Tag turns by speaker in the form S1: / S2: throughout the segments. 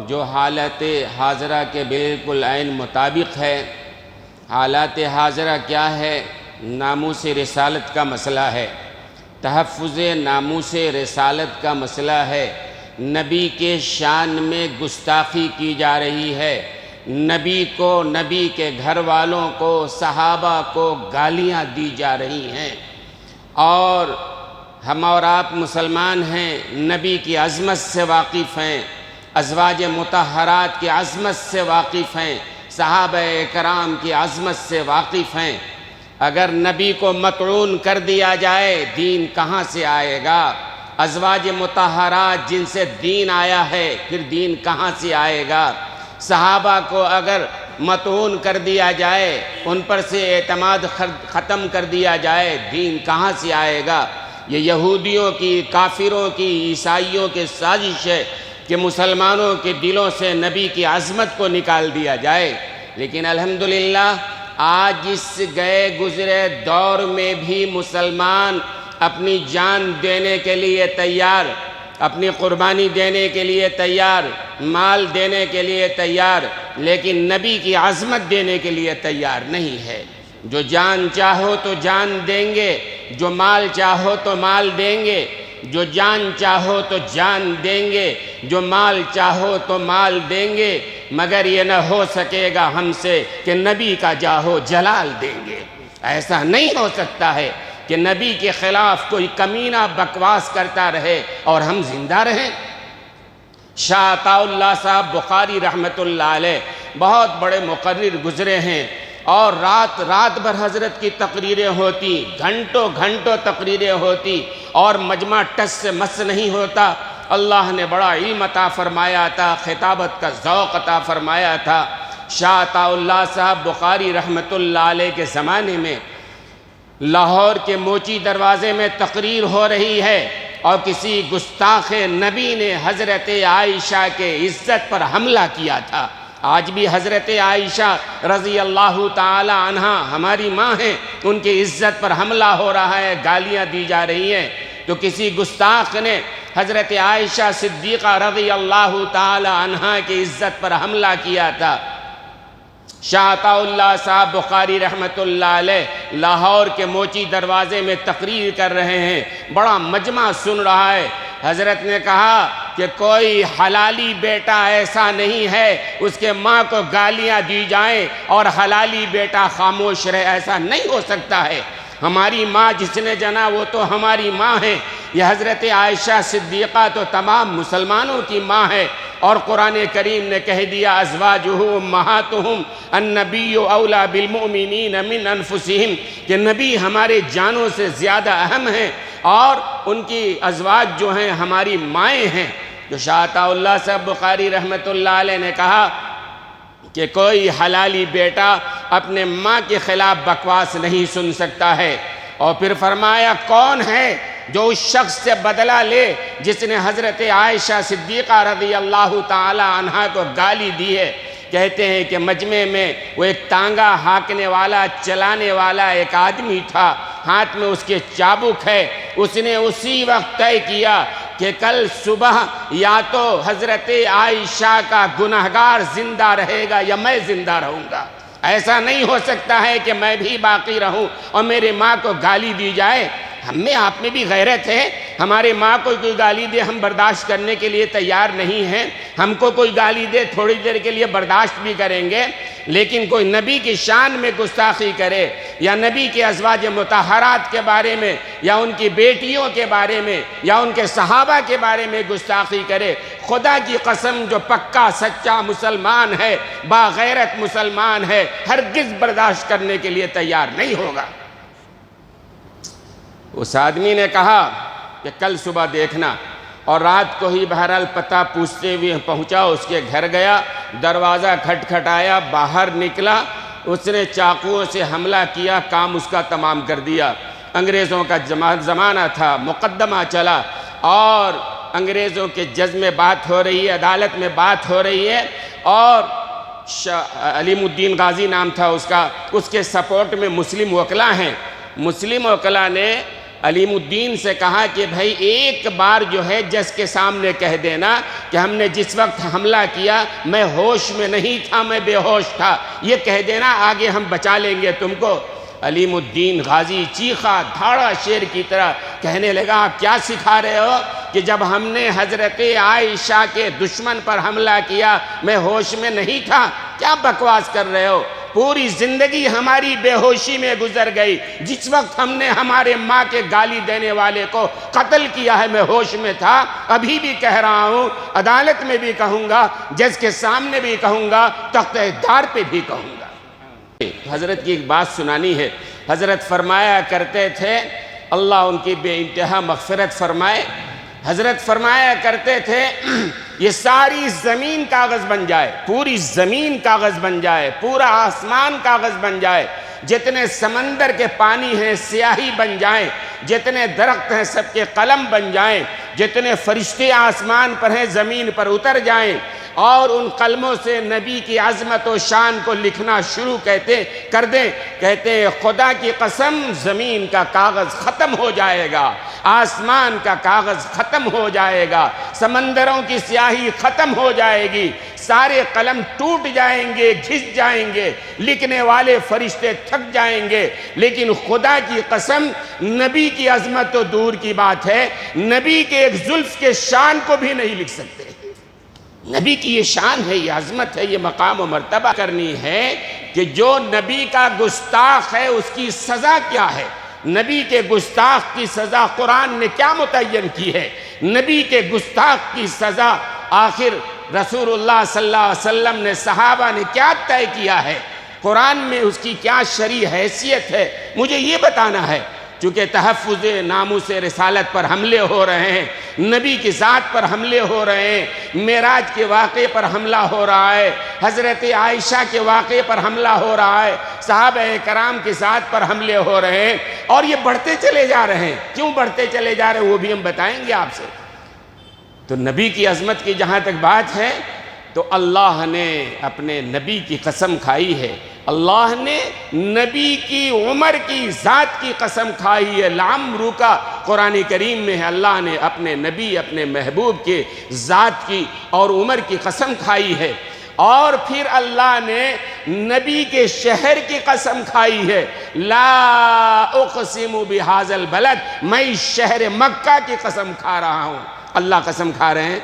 S1: جو حالت حاضرہ کے بالکل عین مطابق ہے۔ حالات حاضرہ کیا ہے؟ ناموس رسالت کا مسئلہ ہے، تحفظ ناموس رسالت کا مسئلہ ہے۔ نبی کے شان میں گستاخی کی جا رہی ہے، نبی کو، نبی کے گھر والوں کو، صحابہ کو گالیاں دی جا رہی ہیں، اور ہم اور آپ مسلمان ہیں، نبی کی عظمت سے واقف ہیں، ازواج مطہرات کی عظمت سے واقف ہیں، صحابہ کرام کی عظمت سے واقف ہیں۔ اگر نبی کو مطعون کر دیا جائے، دین کہاں سے آئے گا؟ ازواج مطہرات جن سے دین آیا ہے، پھر دین کہاں سے آئے گا؟ صحابہ کو اگر مطعون کر دیا جائے، ان پر سے اعتماد ختم کر دیا جائے، دین کہاں سے آئے گا؟ یہ یہودیوں کی، کافروں کی، عیسائیوں کی سازش ہے کہ مسلمانوں کے دلوں سے نبی کی عظمت کو نکال دیا جائے۔ لیکن الحمدللہ آج اس گئے گزرے دور میں بھی مسلمان اپنی جان دینے کے لیے تیار، اپنی قربانی دینے کے لیے تیار، مال دینے کے لیے تیار، لیکن نبی کی عظمت دینے کے لیے تیار نہیں ہے۔ جو جان چاہو تو جان دیں گے، جو مال چاہو تو مال دیں گے، جو جان چاہو تو جان دیں گے، جو مال چاہو تو مال دیں گے، مگر یہ نہ ہو سکے گا ہم سے کہ نبی کا جاہو جلال دیں گے۔ ایسا نہیں ہو سکتا ہے کہ نبی کے خلاف کوئی کمینہ بکواس کرتا رہے اور ہم زندہ رہیں۔ شاہ عطا اللہ صاحب بخاری رحمۃ اللہ علیہ بہت بڑے مقرر گزرے ہیں، اور رات بھر حضرت کی تقریریں ہوتی، گھنٹوں تقریریں ہوتی، اور مجمع ٹس سے مس نہیں ہوتا۔ اللہ نے بڑا علم عطا فرمایا تھا، خطابت کا ذوق عطا فرمایا تھا۔ شاہ عطا اللہ صاحب بخاری رحمۃ اللہ علیہ کے زمانے میں لاہور کے موچی دروازے میں تقریر ہو رہی ہے، اور کسی گستاخ نبی نے حضرت عائشہ کے عزت پر حملہ کیا تھا۔ آج بھی حضرت عائشہ رضی اللہ تعالی عنہا ہماری ماں ہیں، ان کی عزت پر حملہ ہو رہا ہے، گالیاں دی جا رہی ہیں۔ تو کسی گستاخ نے حضرت عائشہ صدیقہ رضی اللہ تعالی عنہا کی عزت پر حملہ کیا تھا۔ شاہ عطا اللہ صاحب بخاری رحمۃ اللہ علیہ لاہور کے موچی دروازے میں تقریر کر رہے ہیں، بڑا مجمع سن رہا ہے۔ حضرت نے کہا کہ کوئی حلالی بیٹا ایسا نہیں ہے اس کے ماں کو گالیاں دی جائیں اور حلالی بیٹا خاموش رہے، ایسا نہیں ہو سکتا ہے۔ ہماری ماں جس نے جنا وہ تو ہماری ماں ہے۔ یہ حضرت عائشہ صدیقہ تو تمام مسلمانوں کی ماں ہے، اور قرآن کریم نے کہہ دیا ازواجہ امہاتہم النبی اولیٰ بالمؤمنین من انفسہم، کہ نبی ہمارے جانوں سے زیادہ اہم ہیں، اور ان کی ازواج جو ہیں ہماری مائیں ہیں۔ جو شاہ عطا اللہ صاحب بخاری رحمۃ اللہ علیہ نے کہا کہ کوئی حلالی بیٹا اپنے ماں کے خلاف بکواس نہیں سن سکتا ہے، اور پھر فرمایا کون ہے جو اس شخص سے بدلہ لے جس نے حضرت عائشہ صدیقہ رضی اللہ تعالی عنہا کو گالی دی ہے؟ کہتے ہیں کہ مجمع میں وہ ایک تانگا ہانکنے والا، چلانے والا ایک آدمی تھا، ہاتھ میں اس کے چابک ہے۔ اس نے اسی وقت طے کیا کہ کل صبح یا تو حضرت عائشہ کا گنہگار زندہ رہے گا یا میں زندہ رہوں گا۔ ایسا نہیں ہو سکتا ہے کہ میں بھی باقی رہوں اور میرے ماں کو گالی دی جائے۔ ہم میں آپ میں بھی غیرت ہے، ہمارے ماں کو کوئی گالی دے ہم برداشت کرنے کے لیے تیار نہیں ہیں، ہم کو کوئی گالی دے تھوڑی دیر کے لیے برداشت بھی کریں گے، لیکن کوئی نبی کی شان میں گستاخی کرے، یا نبی کے ازواج مطہرات کے بارے میں، یا ان کی بیٹیوں کے بارے میں، یا ان کے صحابہ کے بارے میں گستاخی کرے، خدا کی قسم جو پکا سچا مسلمان ہے، باغیرت مسلمان ہے، ہرگز برداشت کرنے کے لیے تیار نہیں ہوگا۔ اس آدمی نے کہا کہ کل صبح دیکھنا، اور رات کو ہی بہرحال پتہ پوچھتے ہوئے پہنچا، اس کے گھر گیا، دروازہ کھٹکھٹایا، باہر نکلا، اس نے چاقوؤں سے حملہ کیا، کام اس کا تمام کر دیا۔ انگریزوں کا زمانہ تھا، مقدمہ چلا، اور انگریزوں کے جج میں بات ہو رہی ہے، عدالت میں بات ہو رہی ہے، اور علیم الدین غازی نام تھا اس کا، اس کے سپورٹ میں مسلم وکلا ہیں۔ مسلم وکلا نے علیم الدین سے کہا کہ بھائی ایک بار جو ہے جج کے سامنے کہہ دینا کہ ہم نے جس وقت حملہ کیا میں ہوش میں نہیں تھا، میں بے ہوش تھا، یہ کہہ دینا، آگے ہم بچا لیں گے تم کو۔ علیم الدین غازی چیخا دھاڑا شیر کی طرح، کہنے لگا آپ کیا سکھا رہے ہو کہ جب ہم نے حضرت عائشہ کے دشمن پر حملہ کیا میں ہوش میں نہیں تھا؟ کیا بکواس کر رہے ہو؟ پوری زندگی ہماری بے ہوشی میں گزر گئی، جس وقت ہم نے ہمارے ماں کے گالی دینے والے کو قتل کیا ہے میں ہوش میں تھا۔ ابھی بھی کہہ رہا ہوں، عدالت میں بھی کہوں گا، جج کے سامنے بھی کہوں گا، تخت دار پہ بھی کہوں گا۔ حضرت کی ایک بات سنانی ہے۔ حضرت فرمایا کرتے تھے، اللہ ان کی بے انتہا مغفرت فرمائے، حضرت فرمایا کرتے تھے یہ ساری زمین کاغذ بن جائے، پوری زمین کاغذ بن جائے، پورا آسمان کاغذ بن جائے، جتنے سمندر کے پانی ہیں سیاہی بن جائیں، جتنے درخت ہیں سب کے قلم بن جائیں، جتنے فرشتے آسمان پر ہیں زمین پر اتر جائیں اور ان قلموں سے نبی کی عظمت و شان کو لکھنا شروع کر دیں، کہتے ہیں خدا کی قسم زمین کا کاغذ ختم ہو جائے گا، آسمان کا کاغذ ختم ہو جائے گا، سمندروں کی سیاہی ختم ہو جائے گی، سارے قلم ٹوٹ جائیں گے، گھس جائیں گے، لکھنے والے فرشتے تھک جائیں گے، لیکن خدا کی قسم نبی کی عظمت تو دور کی بات ہے، نبی کے ایک زلف کے شان کو بھی نہیں لکھ سکتے۔ نبی کی یہ شان ہے، یہ عظمت ہے، یہ مقام و مرتبہ کرنی ہے کہ جو نبی کا گستاخ ہے اس کی سزا کیا ہے، نبی کے گستاخ کی سزا قرآن نے کیا متعین کی ہے، نبی کے گستاخ کی سزا آخر رسول اللہ صلی اللہ علیہ وسلم نے صحابہ نے کیا طے کیا ہے، قرآن میں اس کی کیا شرعی حیثیت ہے، مجھے یہ بتانا ہے۔ چونکہ تحفظ ناموس رسالت پر حملے ہو رہے ہیں، نبی کی ذات پر حملے ہو رہے ہیں، معراج کے واقعے پر حملہ ہو رہا ہے، حضرت عائشہ کے واقعے پر حملہ ہو رہا ہے، صحابہ کرام کی ذات پر حملے ہو رہے ہیں، اور یہ بڑھتے چلے جا رہے ہیں۔ کیوں بڑھتے چلے جا رہے ہیں وہ بھی ہم بتائیں گے آپ سے۔ تو نبی کی عظمت کی جہاں تک بات ہے تو اللہ نے اپنے نبی کی قسم کھائی ہے، اللہ نے نبی کی عمر کی ذات کی قسم کھائی ہے، لعمرو کا قرآن کریم میں ہے، اللہ نے اپنے نبی اپنے محبوب کے ذات کی اور عمر کی قسم کھائی ہے، اور پھر اللہ نے نبی کے شہر کی قسم کھائی ہے، لا اقسم بہذا البلد، میں شہر مکہ کی قسم کھا رہا ہوں۔ اللہ قسم کھا رہے ہیں۔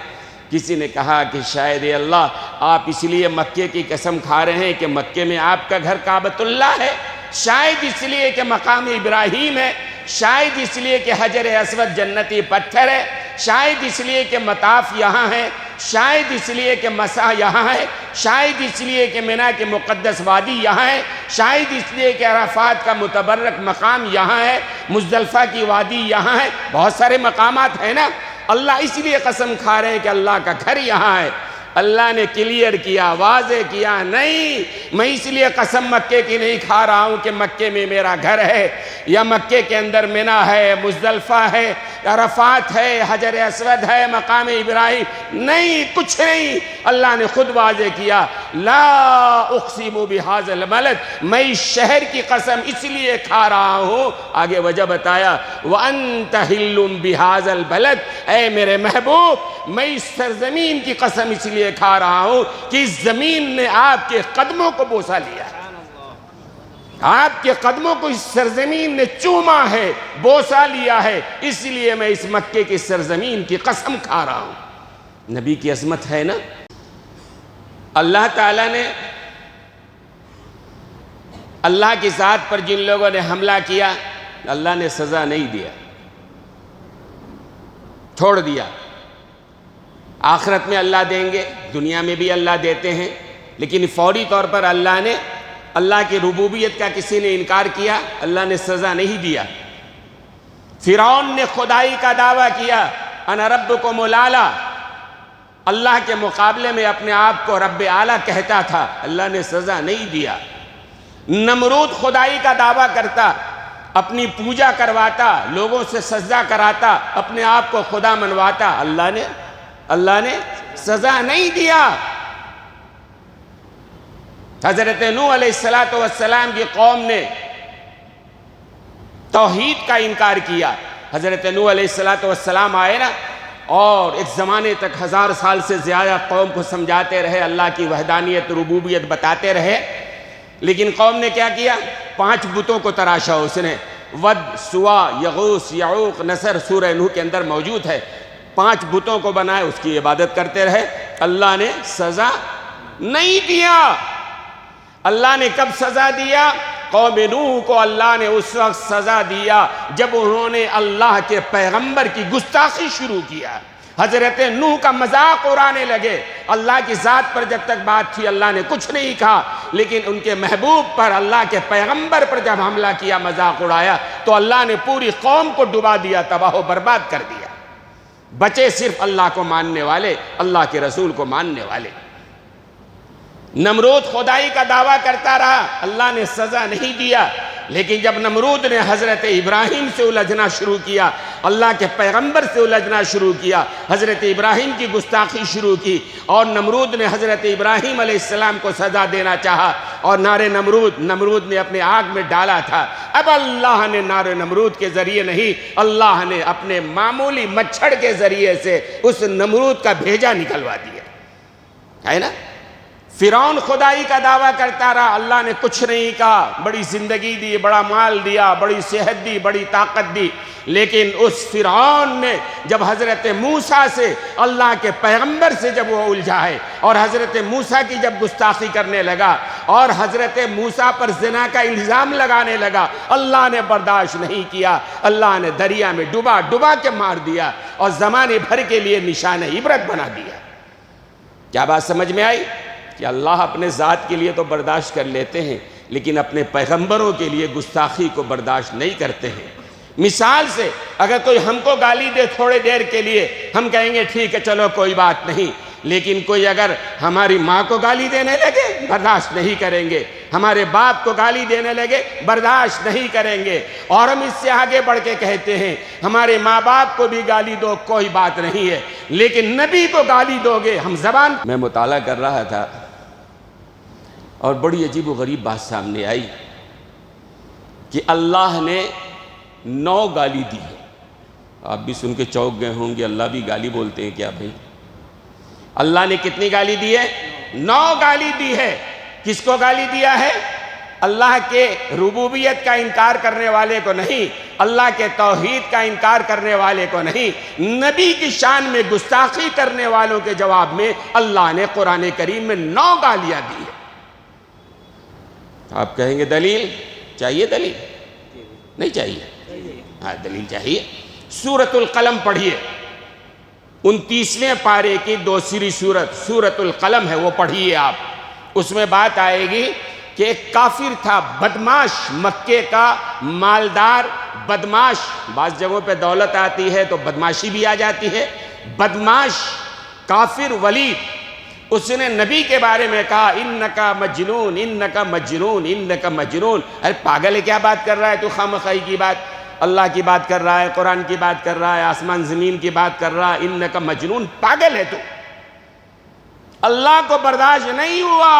S1: کسی نے کہا کہ شاید اللہ آپ اس لیے مکے کی قسم کھا رہے ہیں کہ مکے میں آپ کا گھر کعبۃ اللہ ہے، شاید اس لیے کہ مقام ابراہیم ہے، شاید اس لیے کہ حجر اسود جنتی پتھر ہے، شاید اس لیے کہ مطاف یہاں ہے، شاید اس لیے کہ مسح یہاں ہے، شاید اس لیے کہ منی کے مقدس وادی یہاں ہے، شاید اس لیے کہ عرفات کا متبرک مقام یہاں ہے، مزدلفہ کی وادی یہاں ہے، بہت سارے مقامات ہیں نا۔ اللہ اس لیے قسم کھا رہے ہیں کہ اللہ کا گھر یہاں ہے۔ اللہ نے کلیئر کیا، واضح کیا، نہیں میں اس لیے قسم مکے کی نہیں کھا رہا ہوں کہ مکے میں میرا گھر ہے، یا مکے کے اندر منی ہے، مزدلفہ ہے، عرفات ہے، حجر اسود ہے، مقام ابراہیم، نہیں، کچھ نہیں۔ اللہ نے خود واضح کیا، لا اقسم بہذا البلد، میں اس شہر کی قسم اس لیے کھا رہا ہوں، آگے وجہ بتایا، وَأَنْتَ حِلٌّ بِهَذَا الْبَلَدِ، اے میرے محبوب میں اس سرزمین کی قسم اس لیے کھا رہا ہوں کہ اس زمین نے آپ کے قدموں کو بوسہ لیا ہے، آپ کے قدموں کو اس سرزمین نے چوما ہے، بوسہ لیا ہے، اس لیے میں اس مکے کی سرزمین کی قسم کھا رہا ہوں۔ نبی کی عظمت ہے نا۔ اللہ تعالیٰ نے اللہ کی ذات پر جن لوگوں نے حملہ کیا اللہ نے سزا نہیں دیا، چھوڑ دیا۔ آخرت میں اللہ دیں گے، دنیا میں بھی اللہ دیتے ہیں، لیکن فوری طور پر اللہ نے اللہ کی ربوبیت کا کسی نے انکار کیا اللہ نے سزا نہیں دیا۔ فرعون نے خدائی کا دعویٰ کیا، انا ربکم الاعلی، اللہ کے مقابلے میں اپنے آپ کو رب اعلیٰ کہتا تھا، اللہ نے سزا نہیں دیا۔ نمرود خدائی کا دعویٰ کرتا، اپنی پوجا کرواتا، لوگوں سے سجدہ کراتا، اپنے آپ کو خدا منواتا، اللہ نے سزا نہیں دیا۔ حضرت نوح علیہ السلام کی قوم نے توحید کا انکار کیا۔ حضرت نوح علیہ السلام آئے نا، اور ایک زمانے تک 1000 سال سے زیادہ قوم کو سمجھاتے رہے، اللہ کی وحدانیت ربوبیت بتاتے رہے، لیکن قوم نے کیا کیا؟ 5 بتوں کو تراشا اس نے۔ ود، سوا، یغوث، یعوق، نصر سورہ نوح کے اندر موجود ہے۔ 5 بتوں کو بنائے، اس کی عبادت کرتے رہے، اللہ نے سزا نہیں دیا۔ اللہ نے کب سزا دیا؟ قوم نوح کو اللہ نے اس وقت سزا دیا جب انہوں نے اللہ کے پیغمبر کی گستاخی شروع کیا، حضرت نوح کا مذاق اڑانے لگے۔ اللہ کی ذات پر جب تک بات تھی اللہ نے کچھ نہیں کہا، لیکن ان کے محبوب پر، اللہ کے پیغمبر پر جب حملہ کیا، مذاق اڑایا، تو اللہ نے پوری قوم کو ڈبا دیا، تباہ و برباد کر دیا۔ بچے صرف اللہ کو ماننے والے، اللہ کے رسول کو ماننے والے۔ نمرود خدائی کا دعویٰ کرتا رہا، اللہ نے سزا نہیں دیا، لیکن جب نمرود نے حضرت ابراہیم سے الجھنا شروع کیا، اللہ کے پیغمبر سے الجھنا شروع کیا، حضرت ابراہیم کی گستاخی شروع کی، اور نمرود نے حضرت ابراہیم علیہ السلام کو سزا دینا چاہا، اور نار نمرود نے اپنے آگ میں ڈالا تھا۔ اب اللہ نے نار نمرود کے ذریعے نہیں، اللہ نے اپنے معمولی مچھڑ کے ذریعے سے اس نمرود کا بھیجا نکلوا دیا، ہے نا۔ فرعون خدائی کا دعویٰ کرتا رہا، اللہ نے کچھ نہیں کہا، بڑی زندگی دی، بڑا مال دیا، بڑی صحت دی، بڑی طاقت دی، لیکن اس فرعون نے جب حضرت موسیٰ سے، اللہ کے پیغمبر سے جب وہ الجھا ہے، اور حضرت موسیٰ کی جب گستاخی کرنے لگا، اور حضرت موسیٰ پر زنا کا الزام لگانے لگا، اللہ نے برداشت نہیں کیا، اللہ نے دریا میں ڈبا کے مار دیا، اور زمانے بھر کے لیے نشان عبرت بنا دیا۔ کیا بات سمجھ میں آئی؟ کہ اللہ اپنے ذات کے لیے تو برداشت کر لیتے ہیں، لیکن اپنے پیغمبروں کے لیے گستاخی کو برداشت نہیں کرتے ہیں۔ مثال سے اگر کوئی ہم کو گالی دے تھوڑے دیر کے لیے، ہم کہیں گے ٹھیک ہے چلو کوئی بات نہیں، لیکن کوئی اگر ہماری ماں کو گالی دینے لگے برداشت نہیں کریں گے، ہمارے باپ کو گالی دینے لگے برداشت نہیں کریں گے، اور ہم اس سے آگے بڑھ کے کہتے ہیں ہمارے ماں باپ کو بھی گالی دو کوئی بات نہیں ہے، لیکن نبی کو گالی دو گے ہم زبان۔ میں مطالعہ کر رہا تھا اور بڑی عجیب و غریب بات سامنے آئی کہ اللہ نے 9 گالی دی ہے۔ آپ بھی سن کے چوک گئے ہوں گے، اللہ بھی گالی بولتے ہیں کیا بھائی؟ اللہ نے کتنی گالی دی ہے؟ 9 گالی دی ہے۔ کس کو گالی دیا ہے؟ اللہ کے ربوبیت کا انکار کرنے والے کو نہیں، اللہ کے توحید کا انکار کرنے والے کو نہیں، نبی کی شان میں گستاخی کرنے والوں کے جواب میں اللہ نے قرآن کریم میں 9 گالیاں دی ہیں۔ آپ کہیں گے دلیل چاہیے؟ دلیل نہیں چاہیے؟ ہاں دلیل چاہیے۔ سورۃ القلم پڑھیے، 29ویں پارے کی دوسری سورۃ القلم ہے، وہ پڑھیے آپ۔ اس میں بات آئے گی کہ ایک کافر تھا، بدماش، مکے کا مالدار بدماش، بعض جگہوں پہ دولت آتی ہے تو بدماشی بھی آ جاتی ہے، بدماش کافر ولید، اس نے نبی کے بارے میں کہا انکا مجنون انکا مجنون انکا مجنون۔ ارے پاگل ہے، کیا بات کر رہا ہے تو؟ خامخائی کی بات، اللہ کی بات کر رہا ہے، قرآن کی بات کر رہا ہے، آسمان زمین کی بات کر رہا ہے، انکا مجنون، پاگل ہے تو۔ اللہ کو برداشت نہیں ہوا،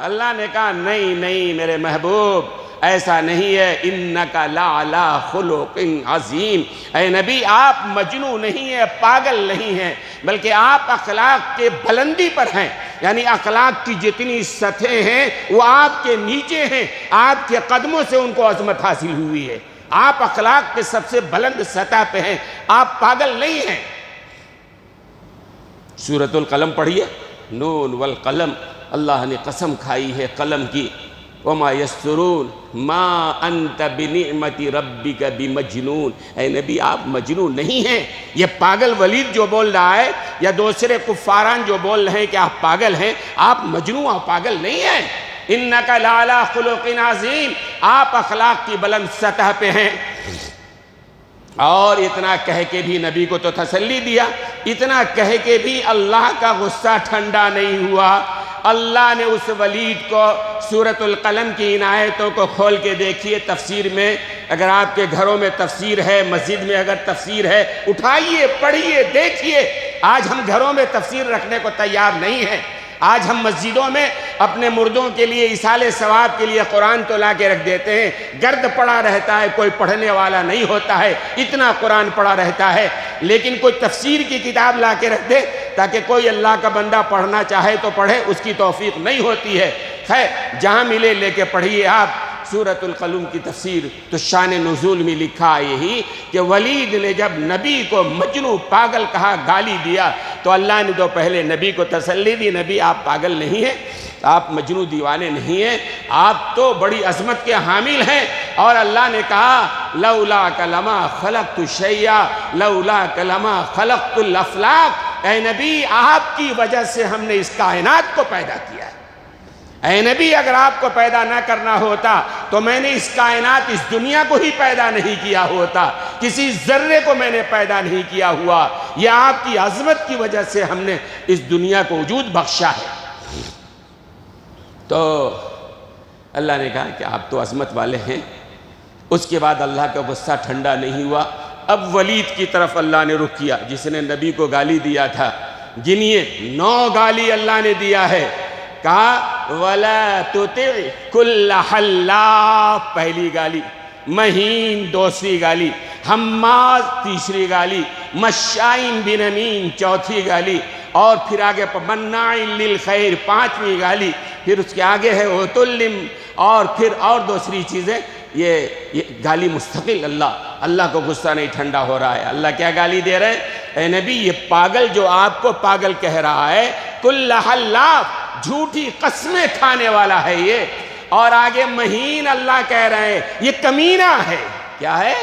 S1: اللہ نے کہا نہیں میرے محبوب ایسا نہیں ہے، انکا لعلی خلق عظیم، اے نبی آپ مجنون نہیں ہیں، پاگل نہیں ہیں، بلکہ آپ اخلاق کے بلندی پر ہیں، یعنی اخلاق کی جتنی سطحیں ہیں وہ آپ کے نیچے ہیں، آپ کے قدموں سے ان کو عظمت حاصل ہوئی ہے، آپ اخلاق کے سب سے بلند سطح پہ ہیں، آپ پاگل نہیں ہیں۔ سورۃ القلم پڑھیے، نون والقلم، اللہ نے قسم کھائی ہے قلم کی، وما یسرون ما انت بنعمت ربک بمجنون، اے نبی آپ مجنون نہیں ہیں۔ یہ پاگل ولید جو بول رہا ہے یا دوسرے کفاران جو بول رہے ہیں کہ آپ پاگل ہیں، آپ مجنون اور پاگل نہیں ہیں۔ انکا لعلی خلق عظیم، آپ اخلاق کی بلند سطح پہ ہیں۔ اور اتنا کہہ کے بھی نبی کو تو تسلی دیا، اتنا کہہ کے بھی اللہ کا غصہ ٹھنڈا نہیں ہوا۔ اللہ نے اس ولید کو سورۃ القلم کی ان آیتوں کو کھول کے دیکھیے، تفسیر میں اگر آپ کے گھروں میں تفسیر ہے، مسجد میں اگر تفسیر ہے، اٹھائیے پڑھیے دیکھیے۔ آج ہم گھروں میں تفسیر رکھنے کو تیار نہیں ہیں، آج ہم مسجدوں میں اپنے مردوں کے لیے اصال ثواب کے لیے قرآن تو لا کے رکھ دیتے ہیں، گرد پڑا رہتا ہے، کوئی پڑھنے والا نہیں ہوتا ہے، اتنا قرآن پڑا رہتا ہے، لیکن کوئی تفسیر کی کتاب لا کے رکھ دے تاکہ کوئی اللہ کا بندہ پڑھنا چاہے تو پڑھے، اس کی توفیق نہیں ہوتی ہے۔ خیر، جہاں ملے لے کے پڑھیے آپ سورۃ القلم کی تفسیر، تو شان نزول میں لکھا یہی کہ ولید نے جب نبی کو مجنون پاگل کہا، گالی دیا، تو اللہ نے تو پہلے نبی کو تسلی دی، نبی آپ پاگل نہیں ہیں، آپ مجنون دیوانے نہیں ہیں، آپ تو بڑی عظمت کے حامل ہیں۔ اور اللہ نے کہا لولاک لما خلقت الشیء لولاک لما خلقت الافلاک، اے نبی آپ کی وجہ سے ہم نے اس کائنات کو پیدا کیا ہے۔ اے نبی اگر آپ کو پیدا نہ کرنا ہوتا تو میں نے اس کائنات، اس دنیا کو ہی پیدا نہیں کیا ہوتا، کسی ذرے کو میں نے پیدا نہیں کیا ہوا، یہ آپ کی عظمت کی وجہ سے ہم نے اس دنیا کو وجود بخشا ہے۔ تو اللہ نے کہا کہ آپ تو عظمت والے ہیں۔ اس کے بعد اللہ کا غصہ ٹھنڈا نہیں ہوا، اب ولید کی طرف اللہ نے رخ کیا جس نے نبی کو گالی دیا تھا۔ گنیے 9 گالی اللہ نے دیا ہے۔ کہا وَلَا تُطِعْ كُلَّ حَلَّافٍ، پہلی گالی، مہین دوسری گالی، حماز تیسری گالی، مشائن بنمیم چوتھی گالی، اور پھر آگے مناع للخیر پانچویں گالی، پھر اس کے آگے ہے عُتُلٍ، اور پھر اور دوسری چیزیں۔ یہ گالی مستقل اللہ کو غصہ نہیں ٹھنڈا ہو رہا ہے۔ اللہ کیا گالی دے رہے ہیں؟ اے نبی یہ پاگل جو آپ کو پاگل کہہ رہا ہے، کل حلاف، جھوٹی قسمیں کھانے والا ہے یہ، اور آگے مہین اللہ کہہ رہے ہیں یہ کمینہ ہے۔ کیا ہے؟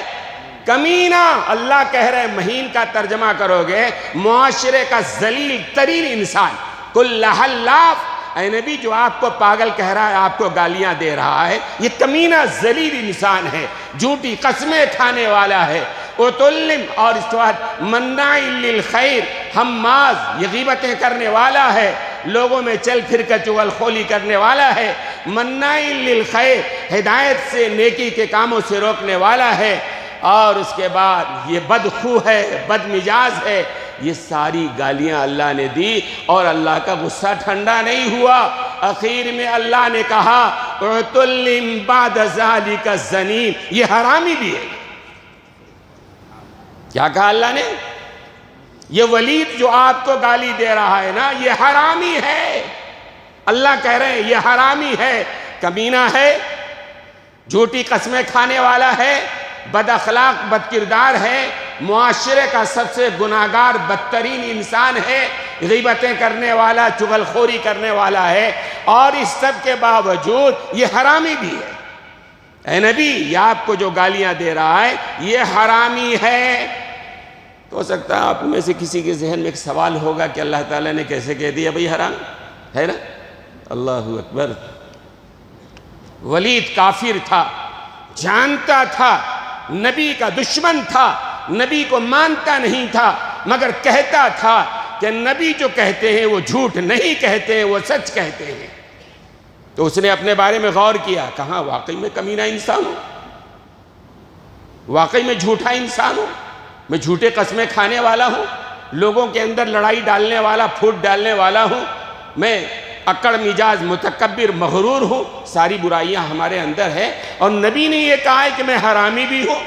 S1: کمینہ اللہ کہہ رہے ہیں۔ مہین کا ترجمہ کرو گے معاشرے کا ذلیل ترین انسان۔ کل حلاف، اے نبی جو آپ کو پاگل کہہ رہا ہے، آپ کو گالیاں دے رہا ہے، یہ کمینہ ذلیل انسان ہے، جھوٹی قسمیں کھانے والا ہے۔ عُتُلٍ، اور اس کے بعد مناع للخیر، حماز، یہ غیبتیں کرنے والا ہے، لوگوں میں چل پھر کر چغل خولی کرنے والا ہے، مناع للخیر، ہدایت سے نیکی کے کاموں سے روکنے والا ہے، اور اس کے بعد یہ بدخو ہے، بد مزاج ہے۔ یہ ساری گالیاں اللہ نے دی اور اللہ کا غصہ ٹھنڈا نہیں ہوا۔ آخر میں اللہ نے کہا عُتُلٍ بَعْدَ ذَلِكَ زَنِيمٍ، یہ حرامی بھی ہے۔ کیا کہا اللہ نے؟ یہ ولید جو آپ کو گالی دے رہا ہے نا، یہ حرامی ہے۔ اللہ کہہ رہے ہیں یہ حرامی ہے، کمینہ ہے، جھوٹی قسمیں کھانے والا ہے، بد اخلاق بد کردار ہے، معاشرے کا سب سے گناہگار بدترین انسان ہے، غیبتیں کرنے والا، چغل خوری کرنے والا ہے، اور اس سب کے باوجود یہ حرامی بھی ہے۔ اے نبی یہ آپ کو جو گالیاں دے رہا ہے یہ حرامی ہے۔ تو ہو سکتا ہے آپ میں سے کسی کے ذہن میں ایک سوال ہوگا کہ اللہ تعالیٰ نے کیسے کہہ دیا بھئی حرام ہے نا؟ اللہ اکبر۔ ولید کافر تھا، جانتا تھا، نبی کا دشمن تھا، نبی کو مانتا نہیں تھا، مگر کہتا تھا کہ نبی جو کہتے ہیں وہ جھوٹ نہیں کہتے ہیں، وہ سچ کہتے ہیں۔ تو اس نے اپنے بارے میں غور کیا، کہاں واقعی میں کمینہ انسان ہوں، واقعی میں جھوٹا انسان ہوں، میں جھوٹے قسمیں کھانے والا ہوں، لوگوں کے اندر لڑائی ڈالنے والا، پھوٹ ڈالنے والا ہوں، میں اکڑ مزاج متکبر مغرور ہوں، ساری برائیاں ہمارے اندر ہے، اور نبی نے یہ کہا ہے کہ میں حرامی بھی ہوں۔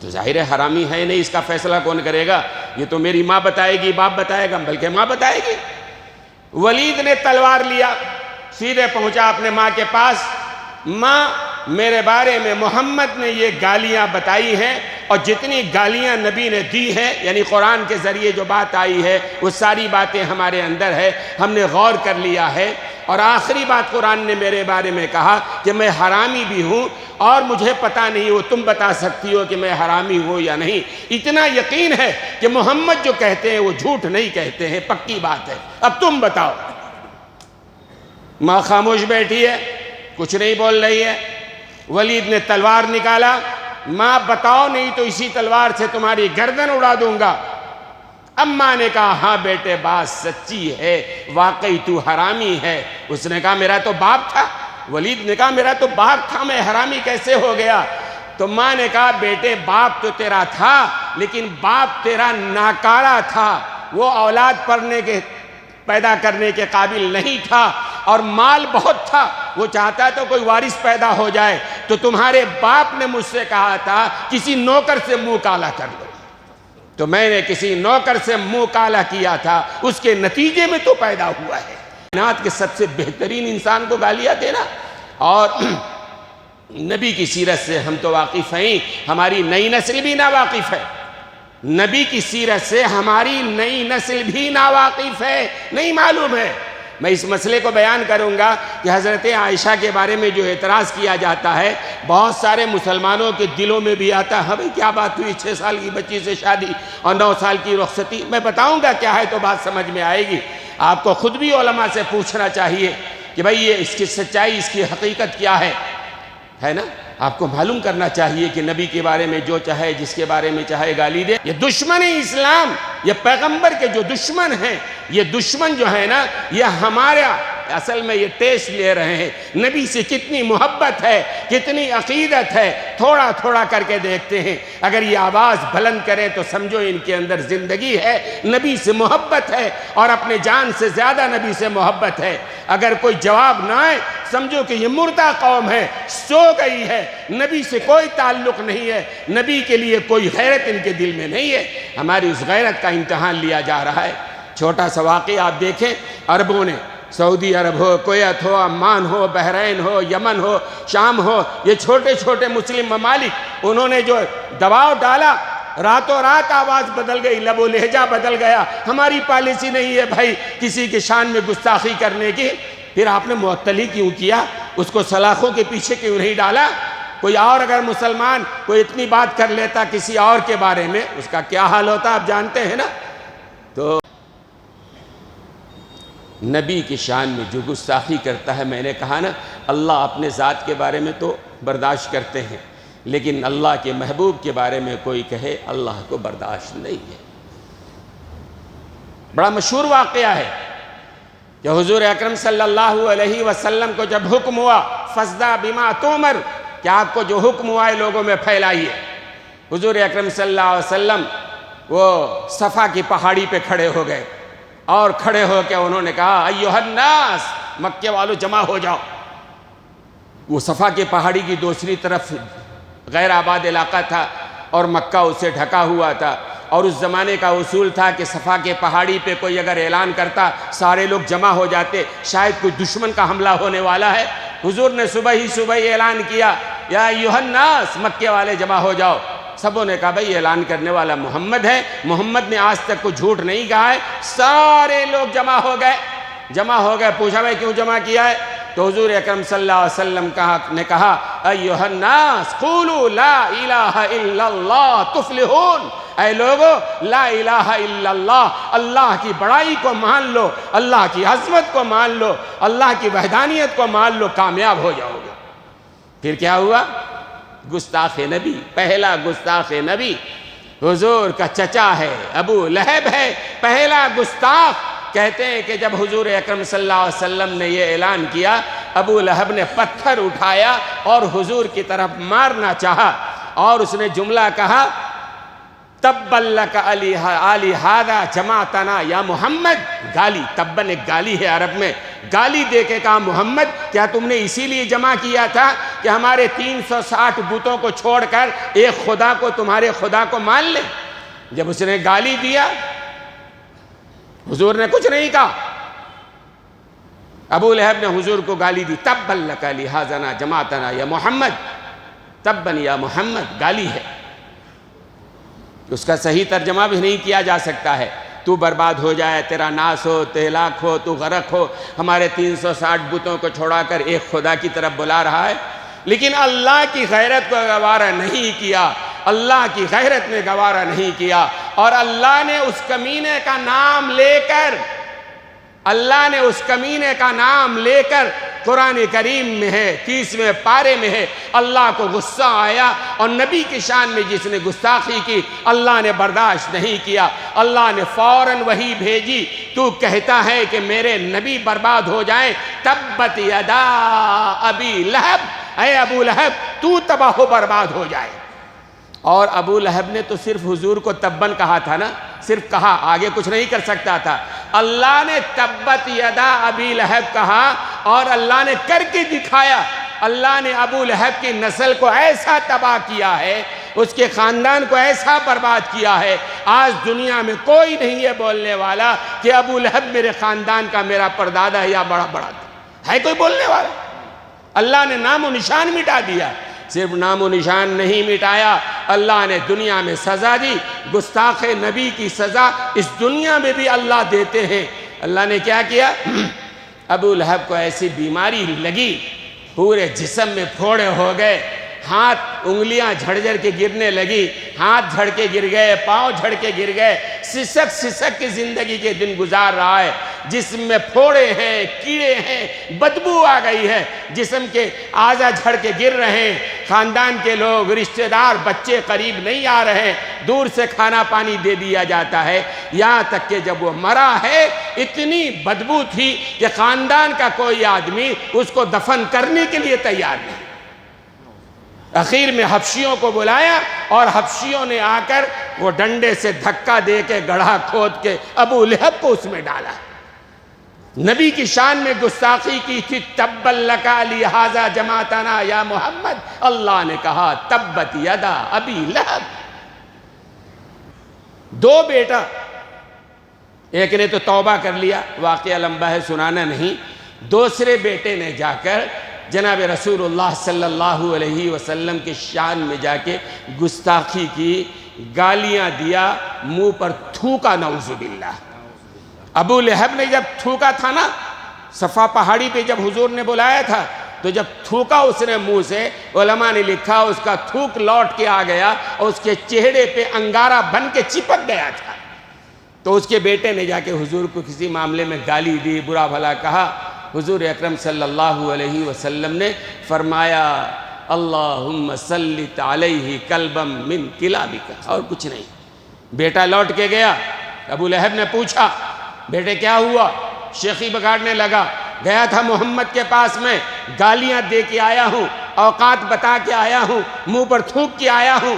S1: تو ظاہر ہے حرامی ہے نہیں، اس کا فیصلہ کون کرے گا؟ یہ تو میری ماں بتائے گی، باپ بتائے گا، بلکہ ماں بتائے گی۔ ولید نے تلوار لیا، سیدھے پہنچا اپنے ماں کے پاس، ماں میرے بارے میں محمد نے یہ گالیاں بتائی ہیں، اور جتنی گالیاں نبی نے دی ہیں، یعنی قرآن کے ذریعے جو بات آئی ہے وہ ساری باتیں ہمارے اندر ہے، ہم نے غور کر لیا ہے، اور آخری بات قرآن نے میرے بارے میں کہا کہ میں حرامی بھی ہوں، اور مجھے پتہ نہیں وہ تم بتا سکتی ہو کہ میں حرامی ہوں یا نہیں۔ اتنا یقین ہے کہ محمد جو کہتے ہیں وہ جھوٹ نہیں کہتے ہیں، پکی بات ہے، اب تم بتاؤ۔ ماں خاموش بیٹھی ہے، کچھ نہیں بول رہی ہے۔ ولید نے تلوار نکالا، ماں بتاؤ نہیں تو اسی تلوار سے تمہاری گردن اڑا دوں گا۔ اماں نے کہا ہاں بیٹے بات سچی ہے، واقعی تو حرامی ہے۔ اس نے کہا میرا تو باپ تھا۔ ولید نے کہا میرا تو باپ تھا، میں حرامی کیسے ہو گیا؟ تو ماں نے کہا بیٹے باپ تو تیرا تھا، لیکن باپ تیرا ناکارہ تھا، وہ اولاد پیدا کرنے کے قابل نہیں تھا اور مال بہت تھا، وہ چاہتا تو کوئی وارث پیدا ہو جائے، تو تمہارے باپ نے مجھ سے کہا تھا کسی نوکر سے منہ کالا کر لو، تو میں نے کسی نوکر سے منہ کالا کیا تھا، اس کے نتیجے میں تو پیدا ہوا ہے۔ کائنات کے سب سے بہترین انسان کو گالیاں دینا، اور نبی کی سیرت سے ہم تو واقف ہیں، ہماری نئی نسل بھی ناواقف ہے، نبی کی سیرت سے ہماری نئی نسل بھی ناواقف ہے، نہیں معلوم ہے۔ میں اس مسئلے کو بیان کروں گا کہ حضرت عائشہ کے بارے میں جو اعتراض کیا جاتا ہے، بہت سارے مسلمانوں کے دلوں میں بھی آتا ہے، بھئی کیا بات ہوئی 6 سال کی بچی سے شادی اور 9 سال کی رخصتی؟ میں بتاؤں گا کیا ہے تو بات سمجھ میں آئے گی۔ آپ کو خود بھی علماء سے پوچھنا چاہیے کہ بھئی یہ اس کی سچائی، اس کی حقیقت کیا ہے نا؟ آپ کو معلوم کرنا چاہیے کہ نبی کے بارے میں جو چاہے، جس کے بارے میں چاہے گالی دے۔ یہ دشمن اسلام، یہ پیغمبر کے جو دشمن ہیں، یہ دشمن جو ہے نا، یہ ہمارا اصل میں یہ ٹیسٹ لے رہے ہیں نبی سے کتنی محبت ہے، کتنی عقیدت ہے، تھوڑا تھوڑا کر کے دیکھتے ہیں۔ اگر یہ آواز بلند کریں تو سمجھو ان کے اندر زندگی ہے، نبی سے محبت ہے، اور اپنے جان سے زیادہ نبی سے محبت ہے۔ اگر کوئی جواب نہ آئے سمجھو کہ یہ مردہ قوم ہے، سو گئی ہے، نبی سے کوئی تعلق نہیں ہے، نبی کے لیے کوئی غیرت ان کے دل میں نہیں ہے۔ ہماری اس غیرت کا امتحان لیا جا رہا ہے۔ چھوٹا سا واقعہ آپ دیکھیں، عربوں نے، سعودی عرب ہو، کویت ہو، عمان ہو، بحرین ہو، یمن ہو، شام ہو، یہ چھوٹے چھوٹے مسلم ممالک، انہوں نے جو دباؤ ڈالا، راتوں رات آواز بدل گئی، لب و لہجہ بدل گیا۔ ہماری پالیسی نہیں ہے بھائی کسی کے شان میں گستاخی کرنے کی۔ پھر آپ نے معطلی کیوں کیا؟ اس کو سلاخوں کے پیچھے کیوں نہیں ڈالا؟ کوئی اور اگر مسلمان کوئی اتنی بات کر لیتا کسی اور کے بارے میں، اس کا کیا حال ہوتا آپ جانتے ہیں نا۔ تو نبی کی شان میں جو گستاخی کرتا ہے، میں نے کہا نا، اللہ اپنے ذات کے بارے میں تو برداشت کرتے ہیں، لیکن اللہ کے محبوب کے بارے میں کوئی کہے اللہ کو برداشت نہیں ہے۔ بڑا مشہور واقعہ ہے کہ حضور اکرم صلی اللہ علیہ وسلم کو جب حکم ہوا فَاصْدَعْ بِمَا تُؤْمَرْ، کہ آپ کو جو حکم ہوا ہے لوگوں میں پھیلائیے، حضور اکرم صلی اللہ علیہ وسلم وہ صفا کی پہاڑی پہ کھڑے ہو گئے، اور کھڑے ہو کے انہوں نے کہا ایھا الناس، مکے والوں جمع ہو جاؤ۔ وہ صفا کی پہاڑی کی دوسری طرف غیر آباد علاقہ تھا اور مکہ اس سے ڈھکا ہوا تھا، اور اس زمانے کا اصول تھا کہ صفا کے پہاڑی پہ کوئی اگر اعلان کرتا سارے لوگ جمع ہو جاتے، شاید کوئی دشمن کا حملہ ہونے والا ہے۔ حضور نے صبح ہی اعلان کیا یا ایھا الناس، مکے والے جمع ہو جاؤ۔ سبوں نے کہا بھئی اعلان کرنے والا محمد ہے، محمد نے آج تک کوئی جھوٹ نہیں کہا ہے۔ سارے لوگ جمع ہو گئے، پوچھا بھئی کیوں جمع کیا ہے؟ تو حضور اکرم صلی اللہ علیہ وسلم نے کہا ایھا الناس قولوا لا الہ الا اللہ تفلحون، اے لوگو لا الہ الا اللہ، اللہ کی بڑائی کو مان لو، اللہ کی عظمت کو مان لو، اللہ کی وحدانیت کو مان لو، کامیاب ہو جاؤ گے۔ پھر کیا ہوا؟ گستاخ نبی، پہلا گستاخ نبی حضور کا چچا ہے، ابو لہب ہے، پہلا گستاخ۔ کہتے ہیں کہ جب حضور اکرم صلی اللہ علیہ وسلم نے یہ اعلان کیا، ابو لہب نے پتھر اٹھایا اور حضور کی طرف مارنا چاہا، اور اس نے جملہ کہا تبا لک علی ھذا جمعتنا یا محمد، گالی، تبن ایک گالی ہے عرب میں، گالی دے کے کہا محمد کیا تم نے اسی لیے جمع کیا تھا کہ ہمارے 360 بتوں کو چھوڑ کر ایک خدا کو، تمہارے خدا کو مان لیں؟ جب اس نے گالی دیا، حضور نے کچھ نہیں کہا، ابو لہب نے حضور کو گالی دی، تبا لک علی ھذا جمعتنا یا محمد، تبن یا محمد، گالی ہے۔ اس کا صحیح ترجمہ بھی نہیں کیا جا سکتا ہے، تو برباد ہو جائے، تیرا ناس ہو، تو ہلاک ہو، تو غرق ہو، ہمارے 360 بتوں کو چھوڑا کر ایک خدا کی طرف بلا رہا ہے۔ لیکن اللہ کی غیرت کو گوارا نہیں کیا، اللہ کی غیرت نے گوارا نہیں کیا، اور اللہ نے اس کمینے کا نام لے کر قرآن کریم میں ہے، 30ویں پارے میں ہے، اللہ کو غصہ آیا، اور نبی کی شان میں جس نے گستاخی کی اللہ نے برداشت نہیں کیا، اللہ نے فوراً وحی بھیجی، تو کہتا ہے کہ میرے نبی برباد ہو جائیں، تبت یدا ابی لہب، اے ابو لہب تو تباہ و برباد ہو جائے۔ اور ابو لہب نے تو صرف حضور کو تبن کہا تھا نا، صرف کہا، آگے کچھ نہیں کر سکتا تھا۔ اللہ نے تبت یدا ابی لہب کہا اور اللہ نے کر کے دکھایا۔ اللہ نے ابو لہب کی نسل کو ایسا تباہ کیا ہے، اس کے خاندان کو ایسا برباد کیا ہے، آج دنیا میں کوئی نہیں یہ بولنے والا کہ ابو لہب میرے خاندان کا میرا پردادا ہے یا بڑا تھا، ہے کوئی بولنے والا؟ اللہ نے نام و نشان مٹا دیا۔ صرف نام و نشان نہیں مٹایا، اللہ نے دنیا میں سزا دی۔ گستاخ نبی کی سزا اس دنیا میں بھی اللہ دیتے ہیں۔ اللہ نے کیا کیا؟ ابو لہب کو ایسی بیماری لگی، پورے جسم میں پھوڑے ہو گئے، ہاتھ انگلیاں جھڑ جھڑ کے گرنے لگی، ہاتھ جھڑ کے گر گئے، پاؤں جھڑ کے گر گئے، سسک سسک کی زندگی کے دن گزار رہا ہے۔ جسم میں پھوڑے ہیں، کیڑے ہیں، بدبو آ گئی ہے، جسم کے اعضاء جھڑ کے گر رہے ہیں، خاندان کے لوگ، رشتہ دار، بچے قریب نہیں آ رہے ہیں، دور سے کھانا پانی دے دیا جاتا ہے۔ یہاں تک کہ جب وہ مرا ہے اتنی بدبو تھی کہ خاندان کا کوئی آدمی اس کو دفن کرنے کے لیے تیار نہیں۔ اخیر میں حبشیوں کو بلایا اور حبشیوں نے آ کر وہ ڈنڈے سے دھکا دے کے گڑھا کھود کے ابو لہب کو اس میں ڈالا۔ نبی کی شان میں گستاخی کی تھی، تبا لکا لہذا جماعتنا یا محمد۔ اللہ نے کہا تبت یدا ابی لہب۔ دو بیٹا، ایک نے تو توبہ کر لیا، واقعہ لمبا ہے سنانا نہیں، دوسرے بیٹے نے جا کر جناب رسول اللہ صلی اللہ علیہ وسلم کے شان میں جا کے گستاخی کی، گالیاں دیا، منہ پر تھوکا، نعوذ باللہ۔ ابو لہب نے جب تھوکا تھا نا، صفا پہاڑی پہ جب حضور نے بلایا تھا تو جب تھوکا اس نے منہ سے، علماء نے لکھا اس کا تھوک لوٹ کے آ گیا اور اس کے چہرے پہ انگارہ بن کے چپک گیا تھا۔ تو اس کے بیٹے نے جا کے حضور کو کسی معاملے میں گالی دی، برا بھلا کہا۔ حضور اکرم صلی اللہ علیہ وسلم نے فرمایا اللہم سلط علیہ کلبا من کلابک، اور کچھ نہیں۔ بیٹا لوٹ کے گیا، ابو لہب نے پوچھا بیٹے کیا ہوا؟ شیخی بگاڑنے لگا، گیا تھا محمد کے پاس میں، گالیاں دے کے آیا ہوں، اوقات بتا کے آیا ہوں، منہ پر تھوک کے آیا ہوں۔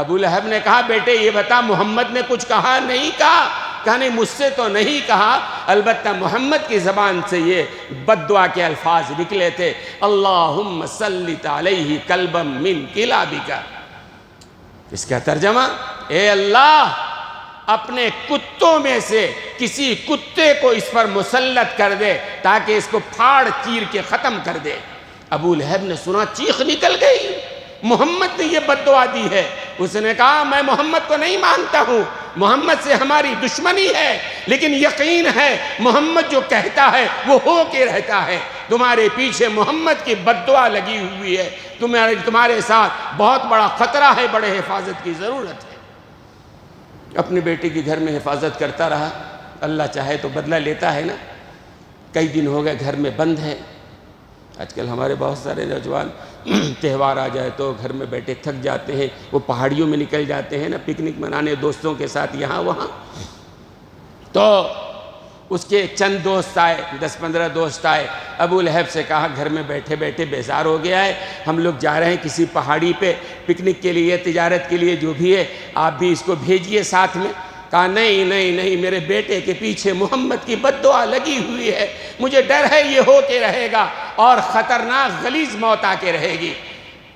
S1: ابو لہب نے کہا بیٹے یہ بتا محمد نے کچھ کہا؟ نہیں کہا۔ کہا نہیں مجھ سے تو نہیں کہا، البتہ محمد کی زبان سے یہ بد دعا کے الفاظ نکلے تھے، اللہم سلط علیہ کلبا من کلابک۔ اس کا ترجمہ، اے اللہ اپنے کتوں میں سے کسی کتے کو اس پر مسلط کر دے تاکہ اس کو پھاڑ چیر کے ختم کر دے۔ ابو لہب نے سنا، چیخ نکل گئی، محمد نے یہ بد دعا دی ہے۔ اس نے کہا میں محمد کو نہیں مانتا ہوں، محمد سے ہماری دشمنی ہے، لیکن یقین ہے محمد جو کہتا ہے وہ ہو کے رہتا ہے۔ تمہارے پیچھے محمد کی بد دعا لگی ہوئی ہے، تمہارے ساتھ بہت بڑا خطرہ ہے، بڑے حفاظت کی ضرورت ہے۔ اپنے بیٹے کی گھر میں حفاظت کرتا رہا، اللہ چاہے تو بدلہ لیتا ہے نا۔ کئی دن ہو گئے گھر میں بند ہے۔ آج کل ہمارے بہت سارے نوجوان تہوار آ جائے تو گھر میں بیٹھے تھک جاتے ہیں، وہ پہاڑیوں میں نکل جاتے ہیں نا پکنک منانے دوستوں کے ساتھ یہاں وہاں۔ تو اس کے چند دوست آئے، 10-15 دوست آئے، ابو لہب سے کہا گھر میں بیٹھے بیٹھے بیزار ہو گیا ہے، ہم لوگ جا رہے ہیں کسی پہاڑی پہ پکنک کے لیے، تجارت کے لیے، جو بھی ہے آپ بھی اس کو بھیجئے ساتھ میں۔ کہا نہیں نہیں نہیں، میرے بیٹے کے پیچھے محمد کی بد دعا لگی ہوئی ہے، مجھے ڈر ہے یہ ہو کے رہے گا اور خطرناک غلیظ موت آ کے رہے گی۔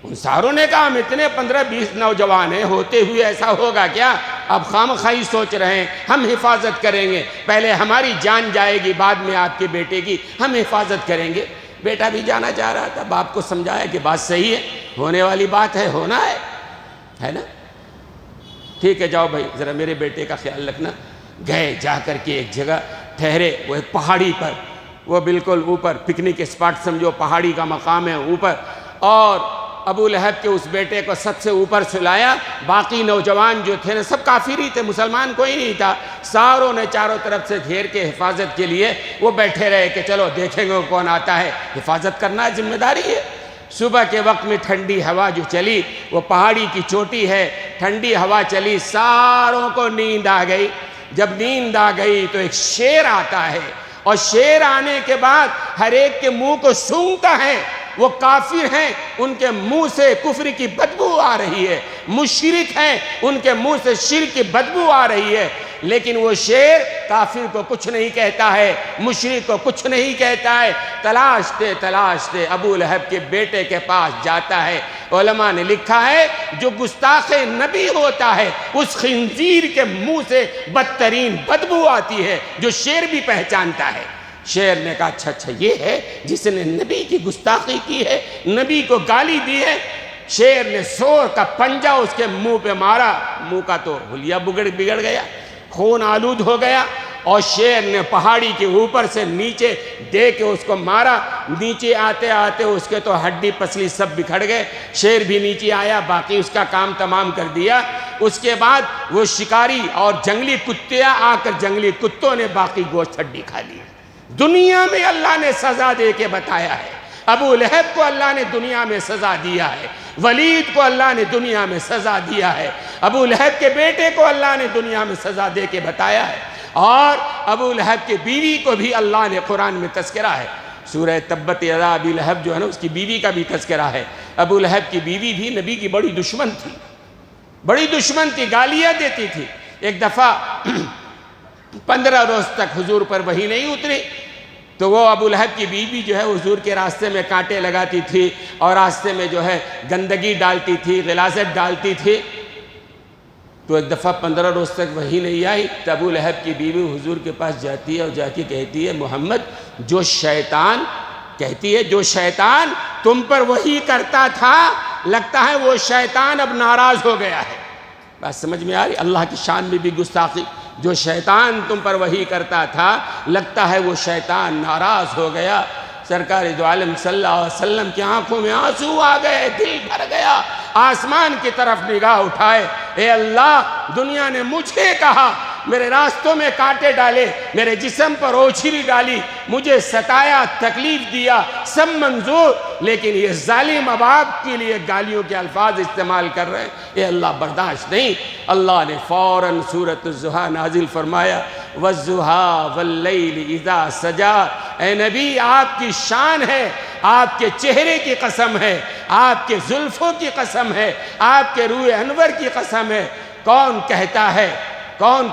S1: ان ساروں نے کہا ہم اتنے 15-20 نوجوان ہیں، ہوتے ہوئے ایسا ہوگا کیا؟ اب خامخواہی سوچ رہے ہیں، ہم حفاظت کریں گے، پہلے ہماری جان جائے گی بعد میں آپ کے بیٹے کی، ہم حفاظت کریں گے۔ بیٹا بھی جانا چاہ رہا تھا، باپ کو سمجھایا کہ بات صحیح ہے، ہونے والی بات ہے، ہونا ہے نا، ٹھیک ہے جاؤ بھائی ذرا میرے بیٹے کا خیال رکھنا۔ گئے، جا کر کے ایک جگہ ٹھہرے، وہ ایک پہاڑی پر، وہ بالکل اوپر، پکنک اسپاٹ سمجھو، پہاڑی کا مقام ہے اوپر، اور ابو لہب کے اس بیٹے کو سب سے اوپر سلایا۔ باقی نوجوان جو تھے نا سب کافر ہی تھے، مسلمان کوئی نہیں تھا، ساروں نے چاروں طرف سے گھیر کے حفاظت کے لیے وہ بیٹھے رہے کہ چلو دیکھیں گے کون آتا ہے، حفاظت کرنا ذمہ داری ہے۔ صبح کے وقت میں ٹھنڈی ہوا جو چلی، وہ پہاڑی کی چوٹی ہے، ٹھنڈی ہوا چلی، ساروں کو نیند آ گئی۔ جب نیند آ گئی تو ایک شیر آتا ہے، اور شیر آنے کے بعد ہر ایک کے منہ کو سونگھتا ہے۔ وہ کافر ہیں، ان کے منہ سے کفر کی بدبو آ رہی ہے، مشرک ہیں، ان کے منہ سے شرک کی بدبو آ رہی ہے۔ لیکن وہ شیر کافر کو کچھ نہیں کہتا ہے، مشرک کو کچھ نہیں کہتا ہے۔ تلاشتے ابو لہب کے بیٹے کے پاس جاتا ہے۔ علماء نے لکھا ہے جو گستاخ نبی ہوتا ہے اس خنزیر کے منہ سے بدترین بدبو آتی ہے جو شیر بھی پہچانتا ہے۔ شیر نے کہا اچھا یہ ہے جس نے نبی کی گستاخی کی ہے، نبی کو گالی دی ہے۔ شیر نے سور کا پنجہ اس کے منہ پہ مارا، منہ کا تو حلیہ بگڑ گیا، خون آلود ہو گیا، اور شیر نے پہاڑی کے اوپر سے نیچے دے کے اس کو مارا۔ نیچے آتے آتے اس کے تو ہڈی پسلی سب بکھڑ گئے۔ شیر بھی نیچے آیا، باقی اس کا کام تمام کر دیا۔ اس کے بعد وہ شکاری اور جنگلی کتے آ کر جنگلی کتوں نے باقی گوشت ہڈی کھا لی۔ دنیا میں اللہ نے سزا دے کے بتایا ہے۔ ابو لہب کو اللہ نے دنیا میں سزا دیا ہے، ولید کو اللہ نے دنیا میں سزا دیا ہے، ابو لہب کے بیٹے کو اللہ نے دنیا میں سزا دے کے بتایا ہے، اور ابو لہب کی بیوی کو بھی اللہ نے قرآن میں تذکرہ ہے۔ سورہ تبت یدا ابی لہب جو ہے نا، اس کی بیوی کا بھی تذکرہ ہے۔ ابو لہب کی بیوی بھی نبی کی بڑی دشمن تھی، گالیاں دیتی تھی۔ ایک دفعہ 15 روز تک حضور پر وحی نہیں اتری، تو وہ ابو لہب کی بیوی جو ہے حضور کے راستے میں کانٹے لگاتی تھی اور راستے میں جو ہے گندگی ڈالتی تھی، غلاظت ڈالتی تھی۔ تو ایک دفعہ 15 روز تک وحی نہیں آئی، تو ابو لہب کی بیوی حضور کے پاس جاتی ہے اور جا کے کہتی ہے محمد جو شیطان تم پر وحی کرتا تھا، لگتا ہے وہ شیطان اب ناراض ہو گیا ہے۔ بات سمجھ میں آ رہی؟ اللہ کی شان میں بھی گستاخی۔ جو شیطان تم پر وحی کرتا تھا، لگتا ہے وہ شیطان ناراض ہو گیا۔ سرکار دو عالم صلی اللہ علیہ وسلم کی آنکھوں میں آنسو آ گئے، دل بھر گیا، آسمان کی طرف نگاہ اٹھائے، اے اللہ دنیا نے مجھے کہا، میرے راستوں میں کانٹے ڈالے، میرے جسم پر اوچھری ڈالی، مجھے ستایا، تکلیف دیا، سب منظور، لیکن یہ ظالم باپ کے لیے گالیوں کے الفاظ استعمال کر رہے ہیں، اے اللہ برداشت نہیں۔ اللہ نے فوراً سورۃ الضحیٰ نازل فرمایا، وَالضُّحَىٰ وَاللَّيْلِ إِذَا سَجَىٰ۔ اے نبی آپ کی شان ہے، آپ کے چہرے کی قسم ہے، آپ کے زلفوں کی قسم ہے، آپ کے روح انور کی قسم ہے، کون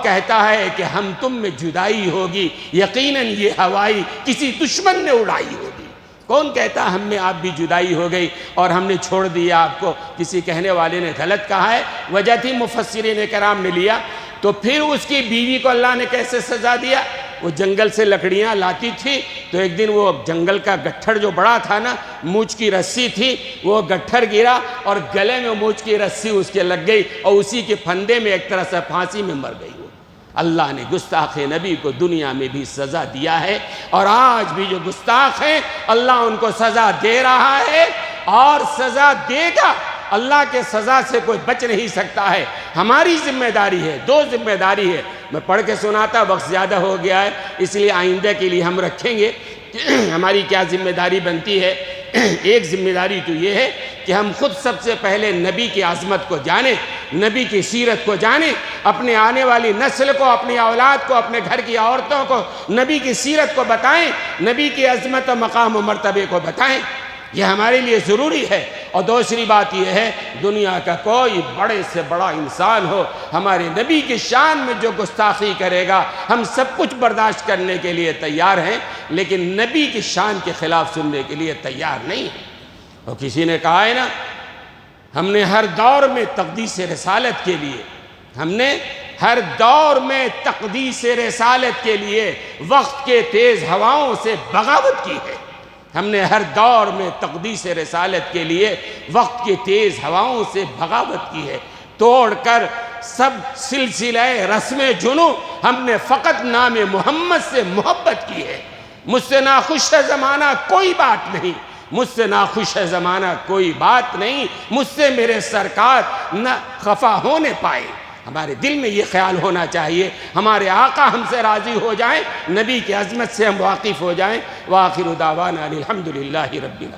S1: کہتا ہے کہ ہم تم میں جدائی ہوگی؟ یقیناً یہ ہوائی کسی دشمن نے اڑائی ہوگی۔ کون کہتا ہم میں آپ بھی جدائی ہو گئی اور ہم نے چھوڑ دیا آپ کو؟ کسی کہنے والے نے غلط کہا ہے، وجہ تھی مفسرین کرام نے لیا۔ تو پھر اس کی بیوی کو اللہ نے کیسے سزا دیا؟ وہ جنگل سے لکڑیاں لاتی تھی، تو ایک دن وہ جنگل کا گٹھڑ جو بڑا تھا نا، مونچھ کی رسی تھی، وہ گٹھڑ گرا اور گلے میں مونچھ کی رسی اس کے لگ گئی اور اسی کے پھندے میں ایک طرح سے پھانسی میں مر گئی وہ۔ اللہ نے گستاخ نبی کو دنیا میں بھی سزا دیا ہے، اور آج بھی جو گستاخ ہیں اللہ ان کو سزا دے رہا ہے اور سزا دے گا۔ اللہ کے سزا سے کوئی بچ نہیں سکتا ہے۔ ہماری ذمہ داری ہے، دو ذمہ داری ہے، میں پڑھ کے سناتا، وقت زیادہ ہو گیا ہے، اس لیے آئندہ کے لیے ہم رکھیں گے ہماری کیا ذمہ داری بنتی ہے۔ ایک ذمہ داری تو یہ ہے کہ ہم خود سب سے پہلے نبی کی عظمت کو جانیں، نبی کی سیرت کو جانیں، اپنے آنے والی نسل کو، اپنی اولاد کو، اپنے گھر کی عورتوں کو نبی کی سیرت کو بتائیں، نبی کی عظمت و مقام و مرتبے کو بتائیں، یہ ہمارے لیے ضروری ہے۔ اور دوسری بات یہ ہے، دنیا کا کوئی بڑے سے بڑا انسان ہو، ہمارے نبی کی شان میں جو گستاخی کرے گا ہم سب کچھ برداشت کرنے کے لیے تیار ہیں، لیکن نبی کی شان کے خلاف سننے کے لیے تیار نہیں ہیں۔ اور کسی نے کہا ہے نا، ہم نے ہر دور میں تقدیس رسالت کے لیے، تقدیس رسالت کے لیے وقت کے تیز ہواؤں سے بغاوت کی ہے۔ ہم نے ہر دور میں تقدیس رسالت کے لیے وقت کی تیز ہواؤں سے بغاوت کی ہے، توڑ کر سب سلسلہ رسم جنوں ہم نے فقط نام محمد سے محبت کی ہے۔ مجھ سے ناخوش ہے زمانہ کوئی بات نہیں، مجھ سے ناخوش ہے زمانہ کوئی بات نہیں، مجھ سے میرے سرکار نہ خفا ہونے پائے۔ ہمارے دل میں یہ خیال ہونا چاہیے، ہمارے آقا ہم سے راضی ہو جائیں، نبی کی عظمت سے ہم واقف ہو جائیں۔ وآخر دعوانا الحمدللہ رب العالمین۔